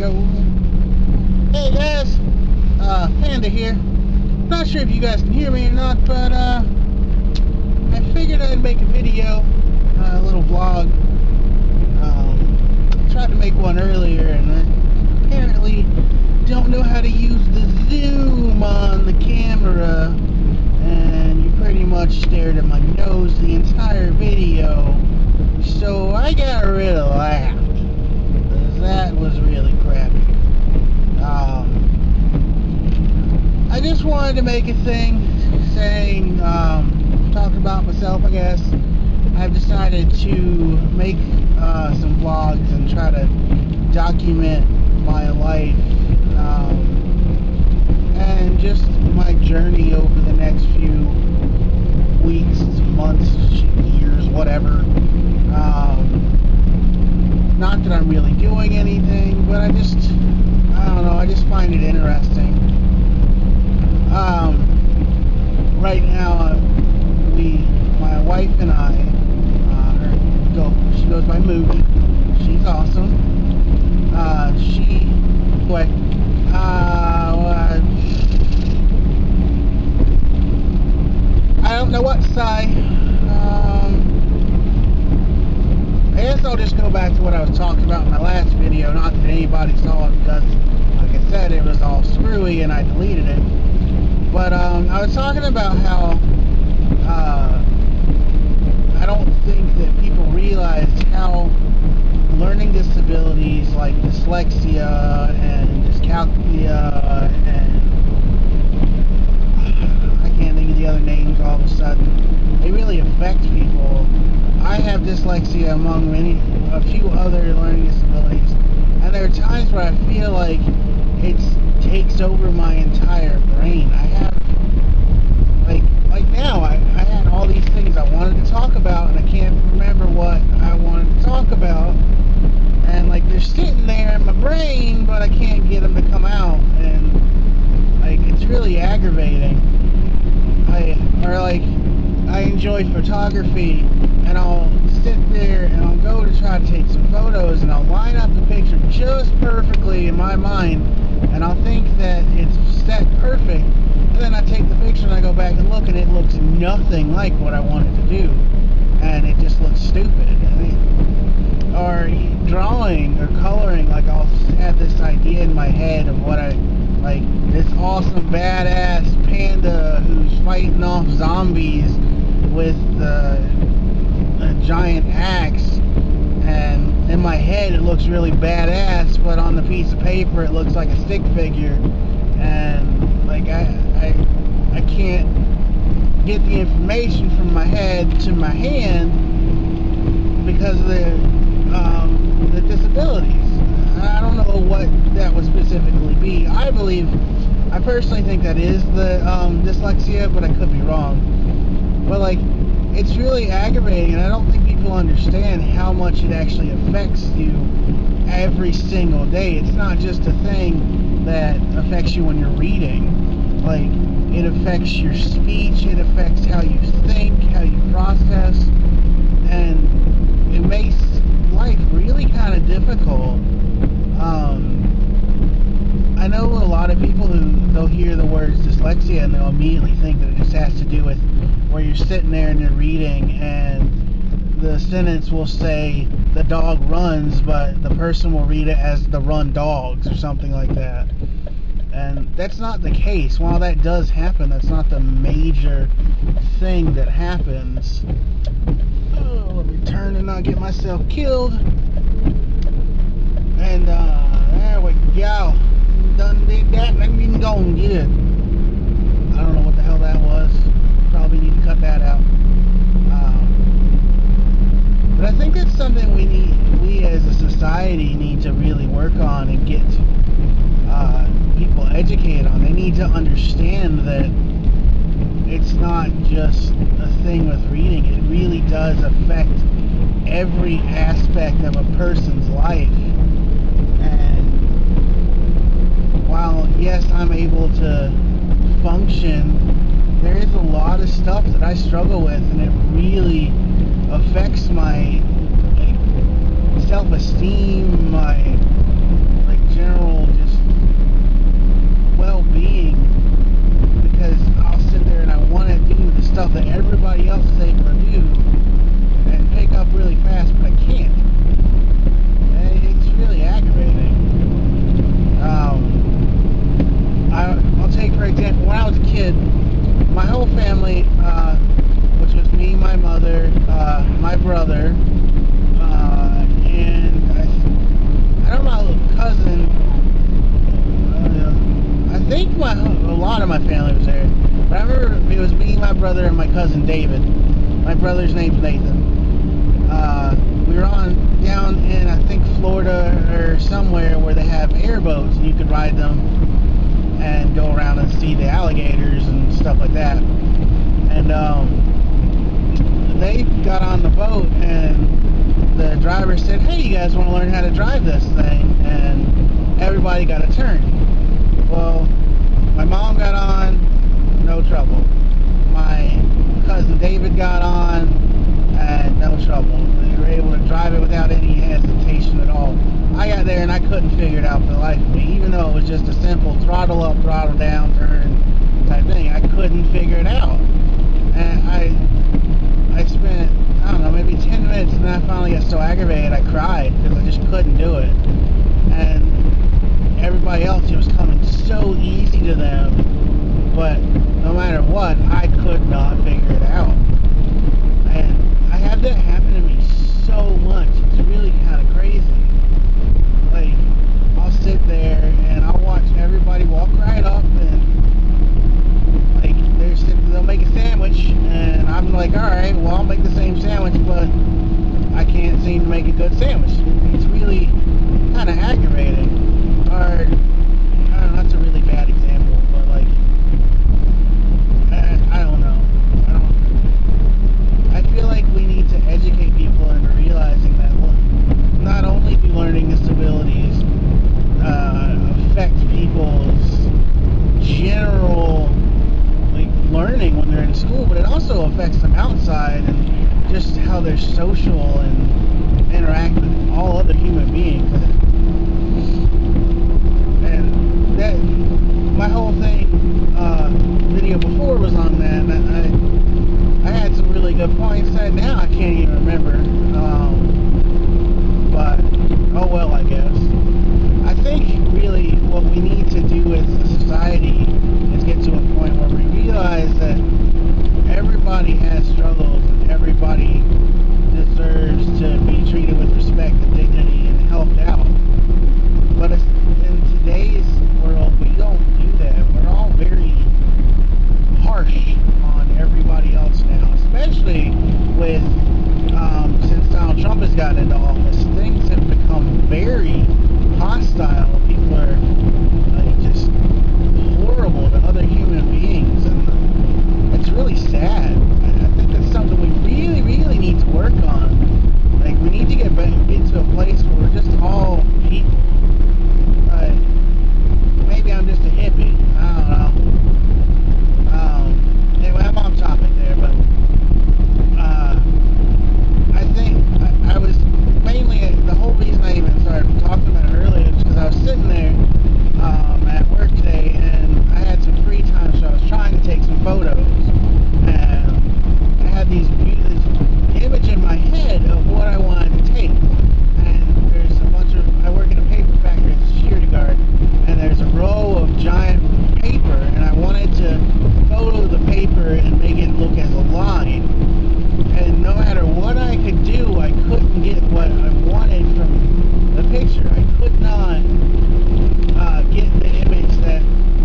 go. Hey guys, Panda here. Not sure if you guys can hear me or not, but I figured I'd make a video, a little vlog. Tried to make one earlier, and I apparently don't know how to use the zoom on the camera, and you pretty much stared at my nose the entire video. So I got rid of that. That was really crappy. I just wanted to make a thing saying, talk about myself, I guess. I've decided to make some vlogs and try to document my life and just my journey over the next few weeks, months, years, whatever. Not that I'm really doing anything, but I don't know, I just find it interesting. Right now, my wife and I, she goes by Moody. She's awesome. I don't know what to say. I guess I'll just go back to what I was talking about in my last video. Not that anybody saw it because, like I said, it was all screwy and I deleted it. But I was talking about how I don't think that people realize how learning disabilities like dyslexia and dyscalculia and I can't think of the other names all of a sudden, they really affect people. I have dyslexia among a few other learning disabilities, and there are times where I feel like it takes over my entire brain. I have, like now, I had all these things I wanted to talk about, and I can't remember what I wanted to talk about, and like they're sitting there in my brain, but I can't get them to come out, and like it's really aggravating. I enjoy photography, and I'll sit there and I'll go to try to take some photos, and I'll line up the picture just perfectly in my mind, and I'll think that it's set perfect, and then I take the picture and I go back and look, and it looks nothing like what I wanted to do, and it just looks stupid. Or drawing or coloring, like I'll have this idea in my head of what like this awesome badass panda who's fighting off zombies with a giant axe, and in my head it looks really badass, but on the piece of paper it looks like a stick figure, and like I can't get the information from my head to my hand because of the disabilities. I don't know what that would specifically be. I personally think that is the dyslexia, but I could be wrong. But like, it's really aggravating, and I don't think people understand how much it actually affects you every single day. It's not just a thing that affects you when you're reading. Like, it affects your speech, it affects how you think, how you process, and it makes life really kind of difficult. I know a lot of people who they'll hear the words dyslexia and they'll immediately think that it just has to do with where you're sitting there and you're reading and the sentence will say the dog runs, but the person will read it as the run dogs or something like that. And that's not the case. While that does happen, that's not the major thing that happens. Oh, let me turn and not get myself killed. And there we go. Done did that. Let me go and get it. I don't know what the hell that was. Probably need to cut that out. But I think that's something we as a society need to really work on and get people educated on. They need to understand that it's not just a thing with reading. It really does affect every aspect of a person's life. And while, yes, I'm able to function, there is a lot of stuff that I struggle with, and it really affects my self-esteem, my general lot of my family was there. But I remember it was me, my brother, and my cousin David. My brother's name's Nathan. We were down in, I think, Florida or somewhere where they have airboats and you could ride them and go around and see the alligators and stuff like that. And they got on the boat and the driver said, hey, you guys want to learn how to drive this thing? And everybody got a turn. Well, my mom got on, no trouble. My cousin David got on, and no trouble. We were able to drive it without any hesitation at all. I got there and I couldn't figure it out for the life of me, even though it was just a simple throttle up, throttle down turn type thing. I couldn't figure it out. And I spent, I don't know, maybe 10 minutes, and then I finally got so aggravated I cried because I just couldn't do it. And everybody else, it was coming so easy to them, but no matter what, I could not figure it out. And I have that happen to me so much. It's really kind of crazy. Like, I'll sit there and I'll watch everybody walk right up and like they'll make a sandwich and I'm like, alright, well, I'll make the same sandwich, but I can't seem to make a good sandwich. It's really kind of aggravating. Or, I don't know, that's a really bad example, but like, I don't know. I feel like we need to educate people into realizing that not only do learning disabilities affect people's general like learning when they're in school, but it also affects them outside and just how they're social and interact with all other human beings. And that my whole thing video before was on that, and I had some really good points that now I can't even remember. But oh well, I guess. I think really what we need to do as a society is get to a point where we realize that everybody has struggles and everybody deserves to be treated with respect and dignity and helped out. But in today's world, we don't do that. We're all very harsh on everybody else now, especially with since Donald Trump has gotten into office, things have become very hostile. People are just horrible to other human beings, and it's really sad. I think that's something we really, really need to work on. Like, we need to get to a place where we're just all people. Maybe I'm just a hippie. I don't know. Anyway, I'm off topic there, but I think I was mainly, the whole reason I even started talking about it earlier is because I was sitting there at work today and I had some free time, so I was trying to take some photos, and I had this image in my head of what I wanted to take. And there's a bunch of, I work in a paper factory as a security guard, and there's a row of giant paper, and I wanted to photo the paper and make it look as a line. And no matter what I could do, I couldn't get what I wanted from the picture. I could not get the image that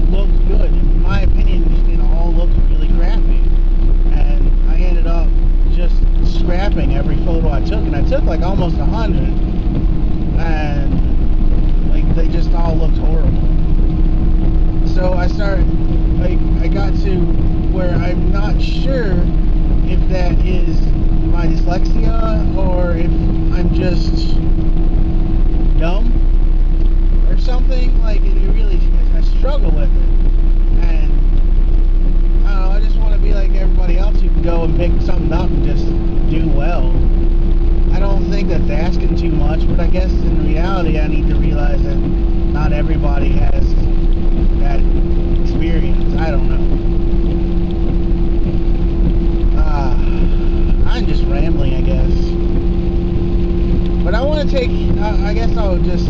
looked good. In my opinion, it all looked really crappy. And I ended up just scrapping every photo I took, and I took like almost 100. And like they just all looked horrible. So I got to where I'm not sure if that is my dyslexia or if I'm just dumb or something. Like, it really, I struggle with it. And I don't know, I just want to be like everybody else who can go and pick something up and just do well. I don't think that's asking too much, but I guess in reality I need to realize that not everybody has that experience. I don't know. I'm just rambling, I guess. But I want to take, I guess I'll just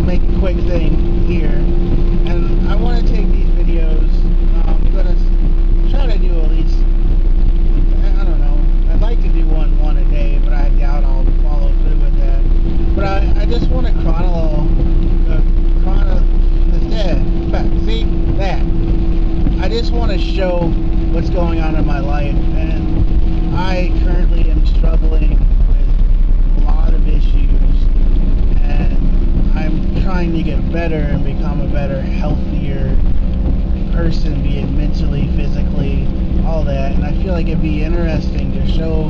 make a quick thing here. And I want to take these videos, I'm going to try to do at least, I don't know, I'd like to do one a day, but I doubt I'll follow through with that. But I just want to see that. just want to show what's going on in my life, and I currently am struggling with a lot of issues, and I'm trying to get better and become a better, healthier person, be it mentally, physically, all that. And I feel like it'd be interesting to show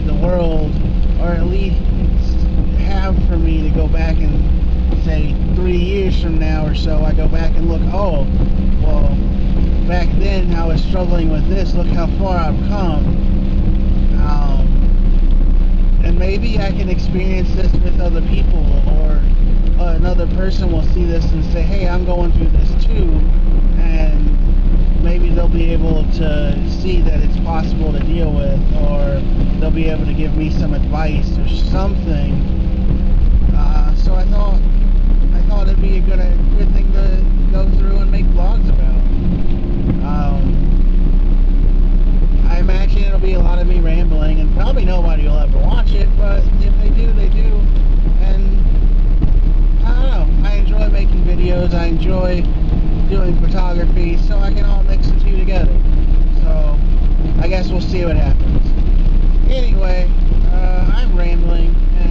the world, or at least have for me to go back and say 3 years from now or so, I go back and look, oh, well, back then I was struggling with this, look how far I've come. And maybe I can experience this with other people, or another person will see this and say, hey, I'm going through this too, and maybe they'll be able to see that it's possible to deal with, or they'll be able to give me some advice or something. So I thought it'd be a good thing to go through and make vlogs about. I imagine it'll be a lot of me rambling, and probably nobody will ever watch it, but if they do, they do. And I don't know, I enjoy making videos, I enjoy doing photography, so I can all mix the two together. So I guess we'll see what happens. Anyway, I'm rambling, and